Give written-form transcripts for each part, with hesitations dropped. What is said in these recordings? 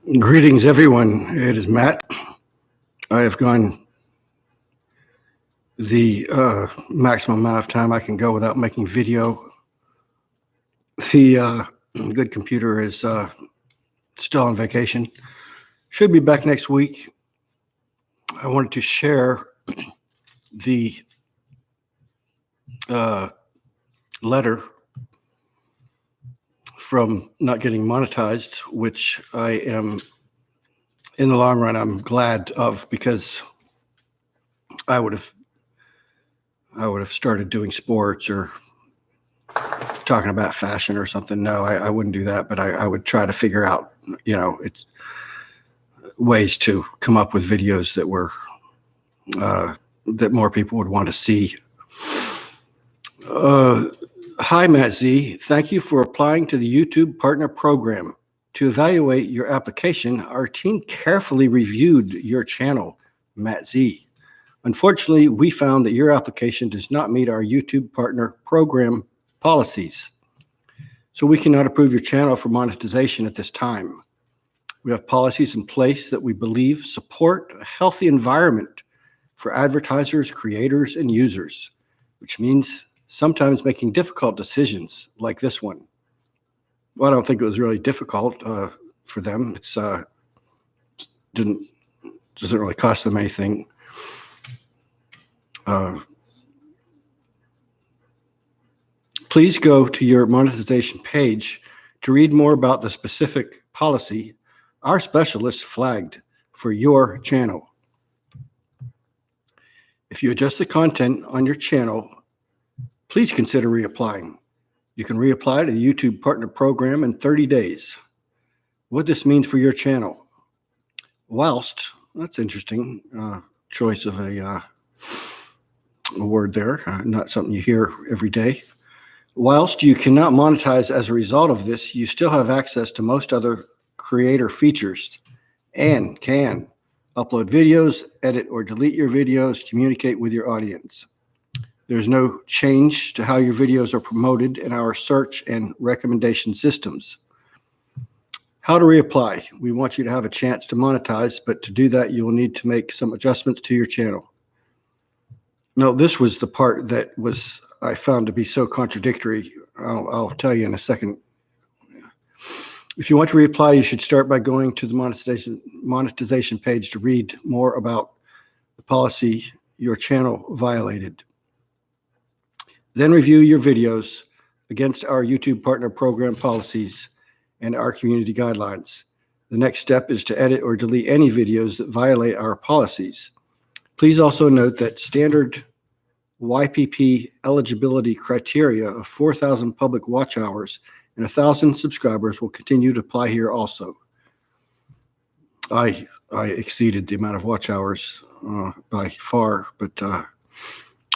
Greetings, everyone. It is Matt. I have gone the maximum amount of time I can go without making video. The good computer is still on vacation. Should be back next week. I wanted to share the letter from not getting monetized, which I am, in the long run, I'm glad of, because I would have started doing sports or talking about fashion or something. No, I wouldn't do that, but I would try to figure out, it's ways to come up with videos that were that more people would want to see. Hi, Matt Z. Thank you for applying to the YouTube Partner Program. To evaluate your application, our team carefully reviewed your channel, Matt Z. Unfortunately, we found that your application does not meet our YouTube Partner Program policies, so we cannot approve your channel for monetization at this time. We have policies in place that we believe support a healthy environment for advertisers, creators, and users, which means sometimes making difficult decisions like this one. Well, I don't think it was really difficult for them. It's doesn't really cost them anything. Please go to your monetization page to read more about the specific policy our specialists flagged for your channel. If you adjust the content on your channel, please consider reapplying. You can reapply to the YouTube Partner Program in 30 days. What this means for your channel. Whilst, that's interesting choice of a word there, not something you hear every day. Whilst you cannot monetize as a result of this, you still have access to most other creator features and can upload videos, edit or delete your videos, communicate with your audience. There's no change to how your videos are promoted in our search and recommendation systems. How to reapply. We want you to have a chance to monetize, but to do that, you will need to make some adjustments to your channel. No, this was the part that I found to be so contradictory. I'll tell you in a second. If you want to reapply, you should start by going to the monetization page to read more about the policy your channel violated. Then review your videos against our YouTube Partner Program policies and our community guidelines. The next step is to edit or delete any videos that violate our policies. Please also note that standard YPP eligibility criteria of 4,000 public watch hours and 1,000 subscribers will continue to apply here also. I exceeded the amount of watch hours by far, but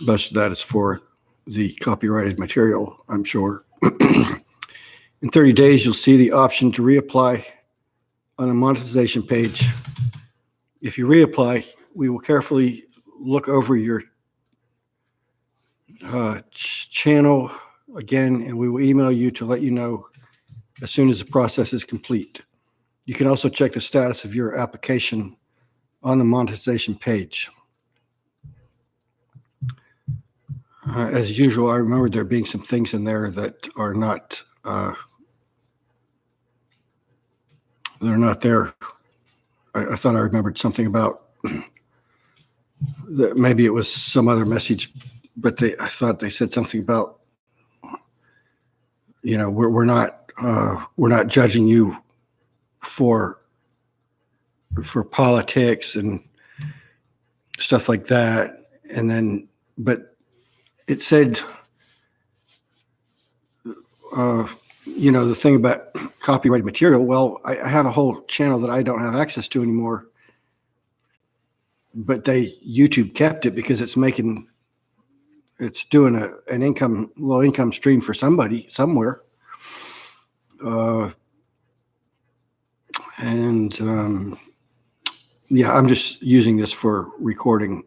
most of that is for the copyrighted material, I'm sure. In 30 days, you'll see the option to reapply on a monetization page. If you reapply, we will carefully look over your channel again, and we will email you to let you know as soon as the process is complete. You can also check the status of your application on the monetization page. As usual, I remember there being some things in there that are not they're not there. I thought I remembered something about that. Maybe it was some other message, but I thought they said something about, we're not judging you for politics and stuff like that. And then, but it said, the thing about copyrighted material. Well, I have a whole channel that I don't have access to anymore, but YouTube kept it because it's doing an low income stream for somebody somewhere. I'm just using this for recording.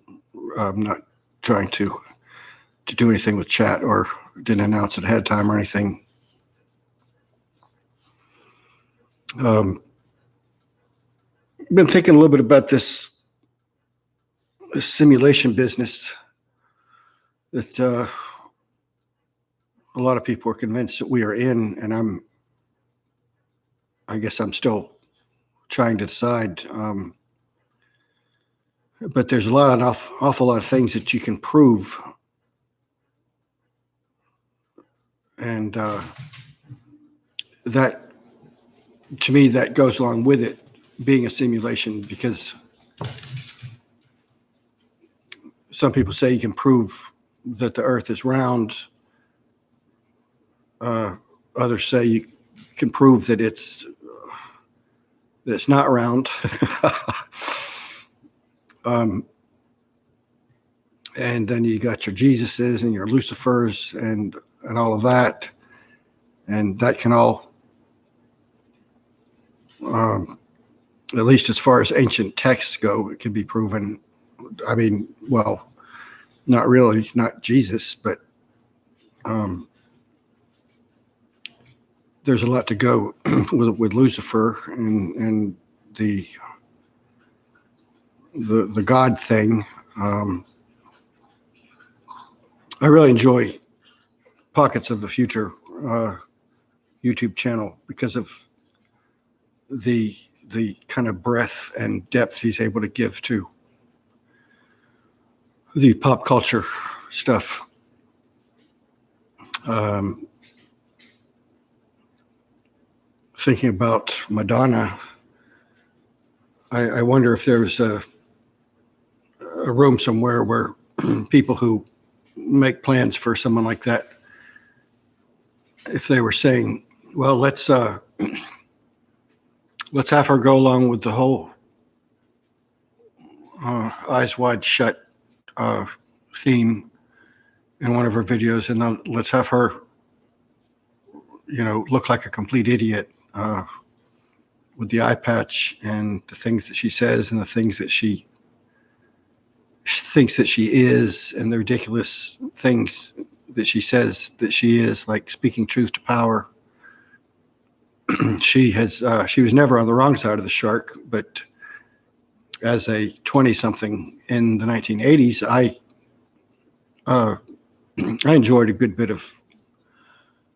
I'm not trying to do anything with chat, or didn't announce it ahead of time or anything. been thinking a little bit about this simulation business that a lot of people are convinced that we are in, and I guess I'm still trying to decide. But there's awful lot of things that you can prove, and that, to me, that goes along with it being a simulation, because some people say you can prove that the Earth is round. Others say you can prove that it's not round. And then you got your Jesuses and your Lucifers and all of that, and that can all, at least as far as ancient texts go, it can be proven. I mean, well, not really, not Jesus, but there's a lot to go with Lucifer and the God thing. I really enjoy Pockets of the Future YouTube channel because of the kind of breadth and depth he's able to give to the pop culture stuff. Thinking about Madonna, I wonder if there was a room somewhere where people who make plans for someone like that, if they were saying, well, let's have her go along with the whole Eyes Wide Shut theme in one of her videos, and then let's have her, look like a complete idiot with the eye patch and the things that she says and the things that she thinks that she is, and the ridiculous things that she says that she is, like speaking truth to power. She was never on the wrong side of the shark, but as a 20-something in the 1980s, I enjoyed a good bit of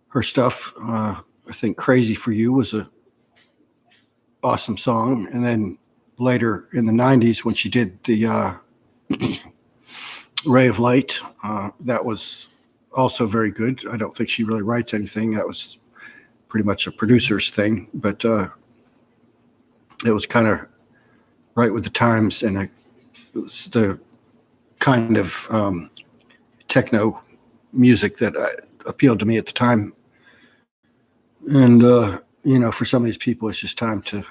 her stuff. I think "Crazy for You" was a awesome song, and then later in the 90s when she did the Ray of Light, that was also very good. I don't think she really writes anything. That was pretty much a producer's thing, but it was kind of right with the times, and it was the kind of techno music that appealed to me at the time. And for some of these people, it's just time to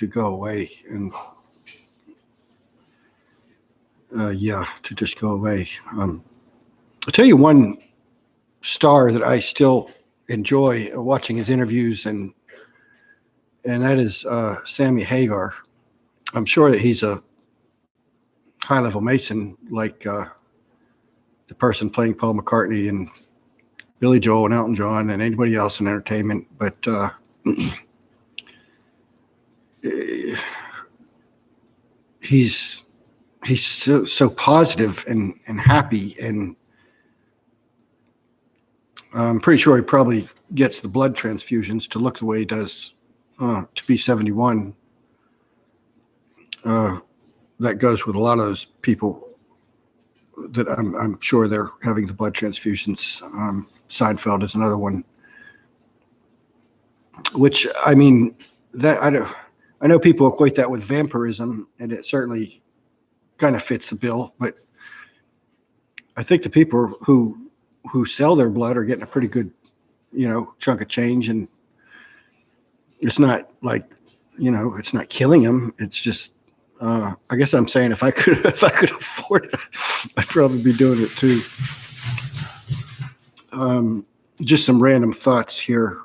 go away, and to just go away. I'll tell you one star that I still enjoy watching his interviews, and that is Sammy Hagar. I'm sure that he's a high-level Mason, like the person playing Paul McCartney and Billy Joel and Elton John and anybody else in entertainment, but he's so positive and happy, and I'm pretty sure he probably gets the blood transfusions to look the way he does to be 71. That goes with a lot of those people that I'm sure they're having the blood transfusions. Seinfeld is another one, which, I mean, that I know people equate that with vampirism, and it certainly kind of fits the bill, but I think the people who sell their blood are getting a pretty good, chunk of change, and it's not like, it's not killing them. It's just, I guess I'm saying if I could afford it, I'd probably be doing it too. Just some random thoughts here,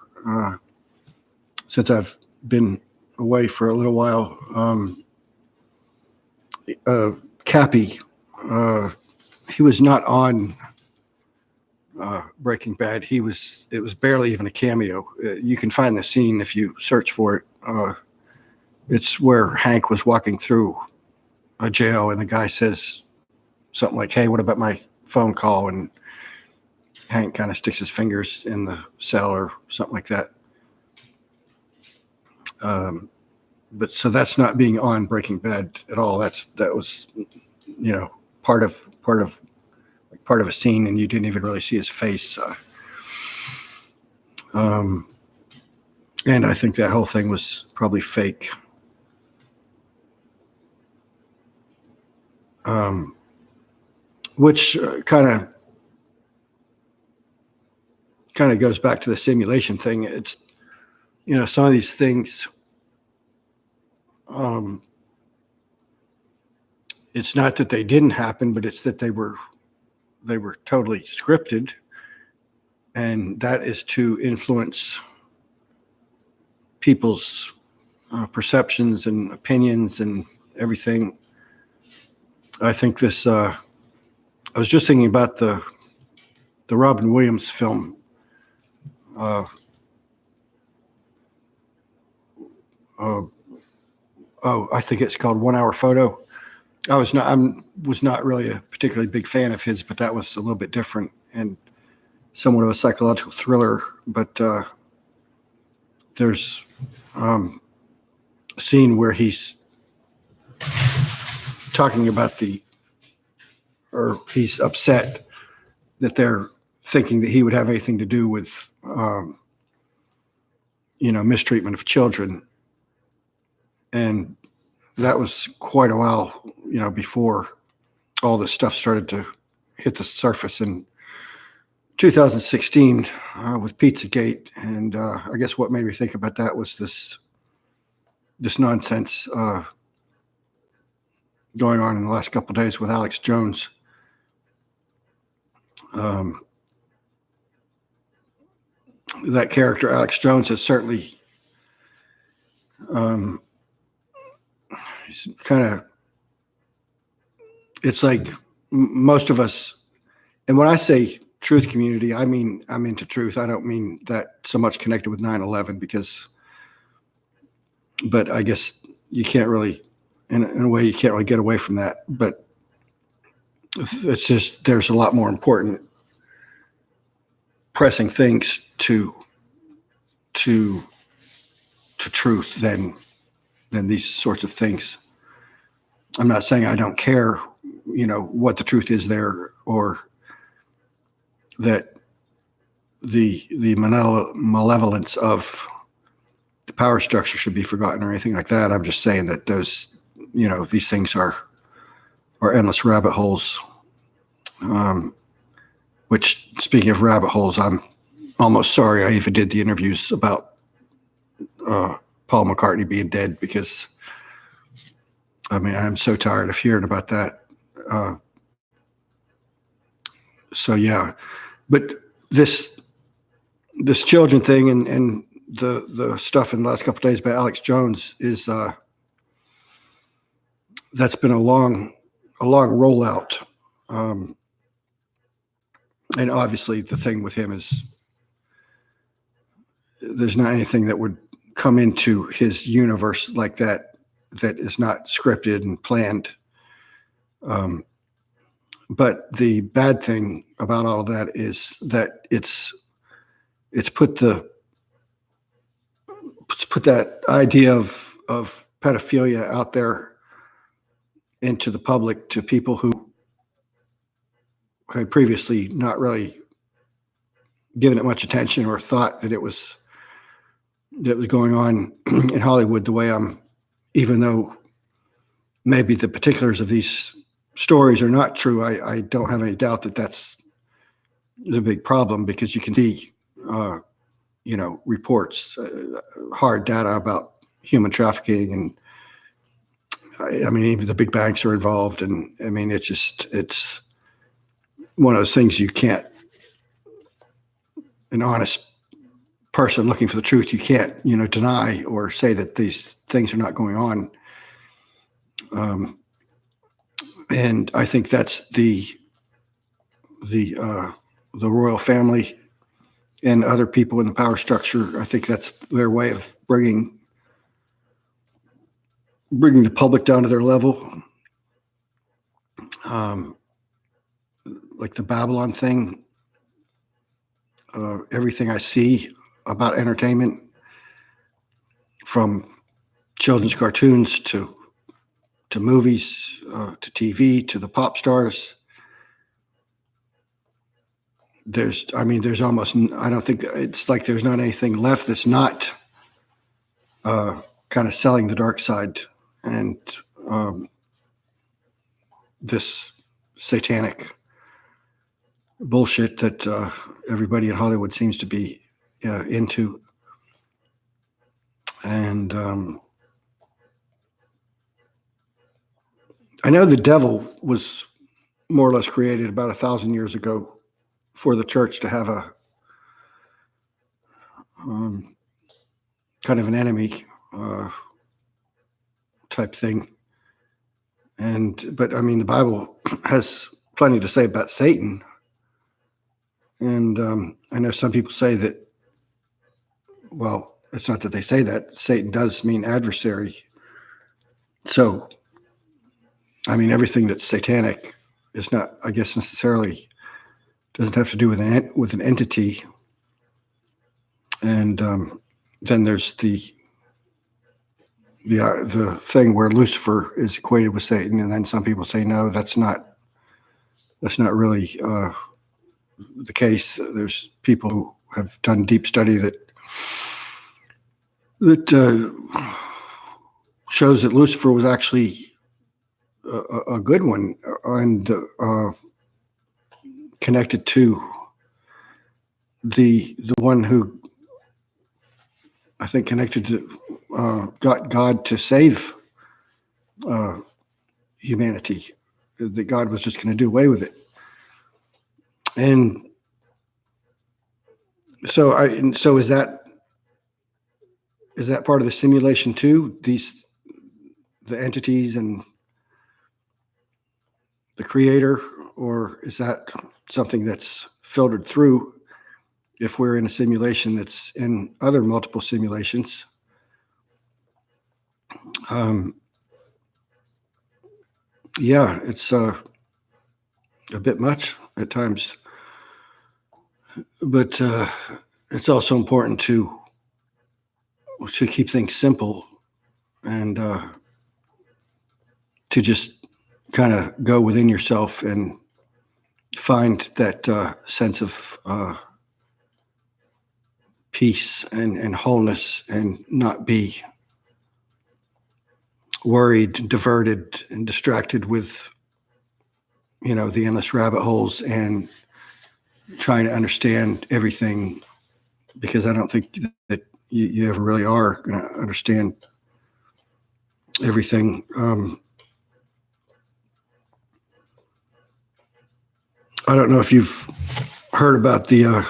since I've been away for a little while. Cappy, he was not on Breaking Bad. It was barely even a cameo. You can find the scene if you search for it. It's where Hank was walking through a jail and the guy says something like, "Hey, what about my phone call?" And Hank kind of sticks his fingers in the cell or something like that. But so that's not being on Breaking Bad at all. That was, part of a scene, and you didn't even really see his face. And I think that whole thing was probably fake. Which kind of goes back to the simulation thing. It's, some of these things, it's not that they didn't happen, but it's that they were totally scripted, and that is to influence people's perceptions and opinions and everything. I think this. I was just thinking about the Robin Williams film. I think it's called 1 Hour Photo. I was not really a particularly big fan of his, but that was a little bit different and somewhat of a psychological thriller. But there's a scene where he's talking about he's upset that they're thinking that he would have anything to do with, mistreatment of children. And that was quite a while, before all this stuff started to hit the surface in 2016 with Pizzagate. And I guess what made me think about that was this nonsense going on in the last couple of days with Alex Jones. That character, Alex Jones, has certainly it's like most of us, and when I say truth community, I mean I'm into truth. I don't mean that so much connected with 9/11 but I guess you can't really, in a way, you can't really get away from that. But it's just, there's a lot more important, pressing things to truth than these sorts of things. I'm not saying I don't care, what the truth is there, or that the malevolence of the power structure should be forgotten or anything like that. I'm just saying that those, these things are endless rabbit holes. Which, speaking of rabbit holes, I'm almost sorry I even did the interviews about Paul McCartney being dead, because I'm so tired of hearing about that. So yeah, but this children thing and the stuff in the last couple of days about Alex Jones is that's been a long rollout. And obviously the thing with him is there's not anything that would come into his universe like that is not scripted and planned. But the bad thing about all of that is that it's put that idea of pedophilia out there into the public, to people who had previously not really given it much attention or thought that it was going on in Hollywood the way even though maybe the particulars of these stories are not true, I don't have any doubt that that's the big problem, because you can see, reports, hard data about human trafficking, and even the big banks are involved, and it's one of those things you can't, an honest person looking for the truth, you can't, deny or say that these things are not going on. And I think that's the royal family and other people in the power structure. I think that's their way of bringing bringing the public down to their level. Like the Babylon thing, everything I see about entertainment, from children's cartoons to movies, to TV, to the pop stars. There's almost, I don't think, it's like there's not anything left that's not kind of selling the dark side and this satanic bullshit that everybody in Hollywood seems to be into. And I know the devil was more or less created about 1,000 years ago for the church to have a kind of an enemy type thing. But I mean, the Bible has plenty to say about Satan. And I know some people say that, well, it's not that they say that. Satan does mean adversary. So, I mean, everything that's satanic is not, I guess, necessarily doesn't have to do with an entity. And then there's the thing where Lucifer is equated with Satan, and then some people say no, that's not really the case. There's people who have done deep study that shows that Lucifer was actually a good one, and connected to the one who I think connected to got God to save humanity. That God was just going to do away with it, and so is that part of the simulation too? The entities and the creator, or is that something that's filtered through if we're in a simulation that's in other multiple simulations? Yeah, it's a bit much at times, but it's also important to keep things simple and to just kind of go within yourself and find that sense of peace and wholeness, and not be worried, diverted, and distracted with, the endless rabbit holes and trying to understand everything, because I don't think that you ever really are going to understand everything. I don't know if you've heard about the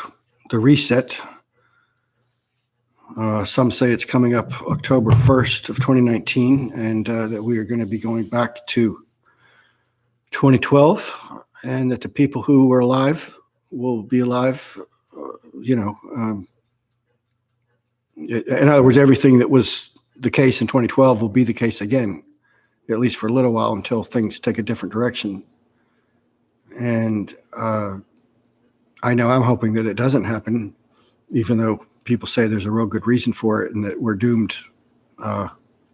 reset. Some say it's coming up October 1st of 2019, and that we are going to be going back to 2012, and that the people who were alive will be alive. In other words, everything that was the case in 2012 will be the case again, at least for a little while, until things take a different direction. And I know I'm hoping that it doesn't happen, even though people say there's a real good reason for it, and that we're doomed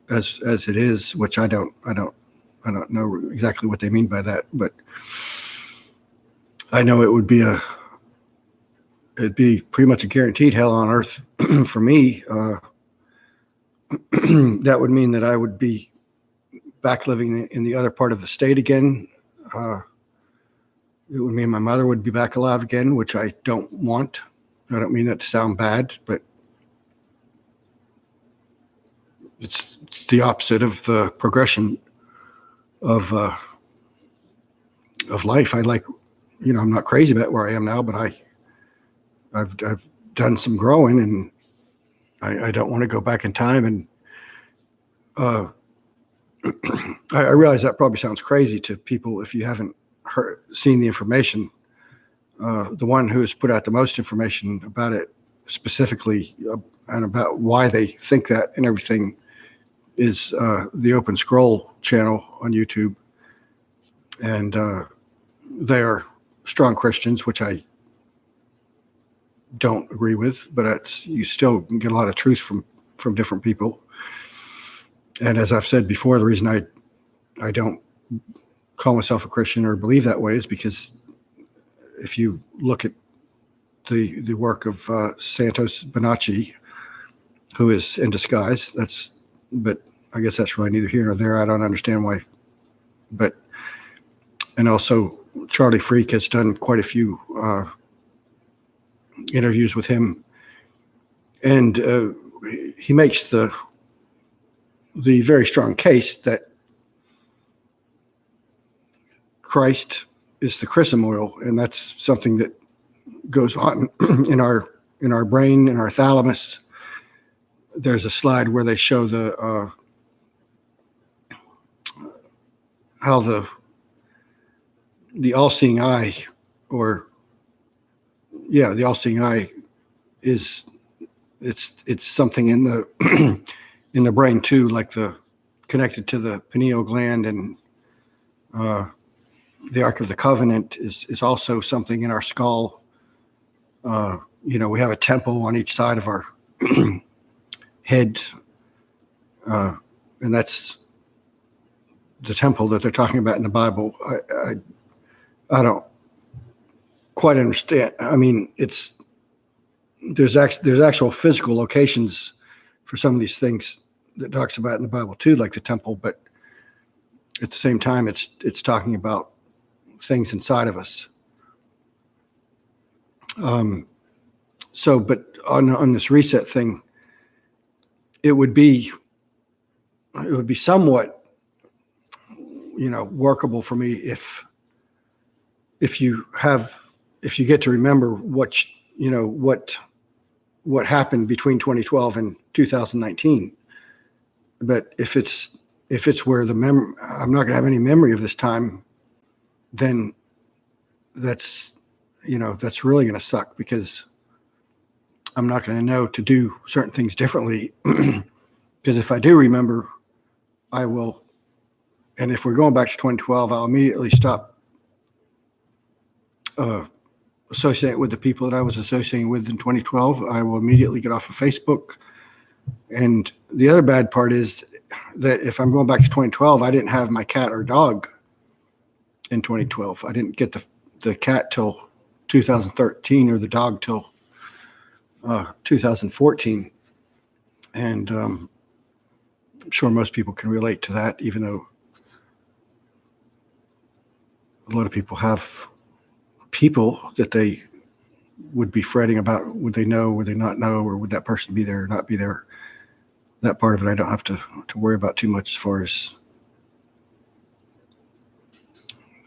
as it is, which I don't know exactly what they mean by that, but I know it'd be pretty much a guaranteed hell on earth for me. That would mean that I would be back living in the other part of the state again. It would mean my mother would be back alive again, which I don't want. I don't mean that to sound bad, but it's the opposite of the progression of life. I like, I'm not crazy about where I am now, but I've done some growing, and I don't want to go back in time. And I realize that probably sounds crazy to people if you haven't seen the information. The one who has put out the most information about it specifically, and about why they think that and everything, is the Open Scroll channel on YouTube. And they are strong Christians, which I don't agree with, but you still can get a lot of truth from different people. And as I've said before, the reason I don't call myself a Christian or believe that way is because if you look at the work of Santos Bonacci, who is in disguise, but I guess that's really neither here nor there. I don't understand why. And also Charlie Freak has done quite a few interviews with him, and he makes the very strong case that Christ is the chrism oil, and that's something that goes on in our brain, in our thalamus. There's a slide where they show how the all-seeing eye, the all-seeing eye it's something in the in the brain too, like connected to the pineal gland, and the Ark of the Covenant is also something in our skull. We have a temple on each side of our head, and that's the temple that they're talking about in the Bible. I don't quite understand. I mean, there's actual physical locations for some of these things that talks about in the Bible too, like the temple, but at the same time, it's talking about things inside of us. But on this reset thing, it would be somewhat, workable for me if you get to remember what happened between 2012 and 2019. But if it's where I'm not going to have any memory of this time, then that's really going to suck, because I'm not going to know to do certain things differently. Because if I do remember, I will. And if we're going back to 2012, I'll immediately stop associating with the people that I was associating with in 2012. I will immediately get off of Facebook. And the other bad part is that if I'm going back to 2012, I didn't have my cat or dog in 2012. I didn't get the cat till 2013, or the dog till 2014. And I'm sure most people can relate to that, even though a lot of people have people that they would be fretting about. Would they know, would they not know, or would that person be there or not be there? That part of it I don't have to worry about too much as far as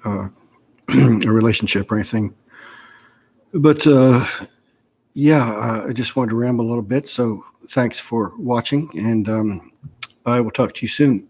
a relationship or anything. But I just wanted to ramble a little bit. So thanks for watching, and I will talk to you soon.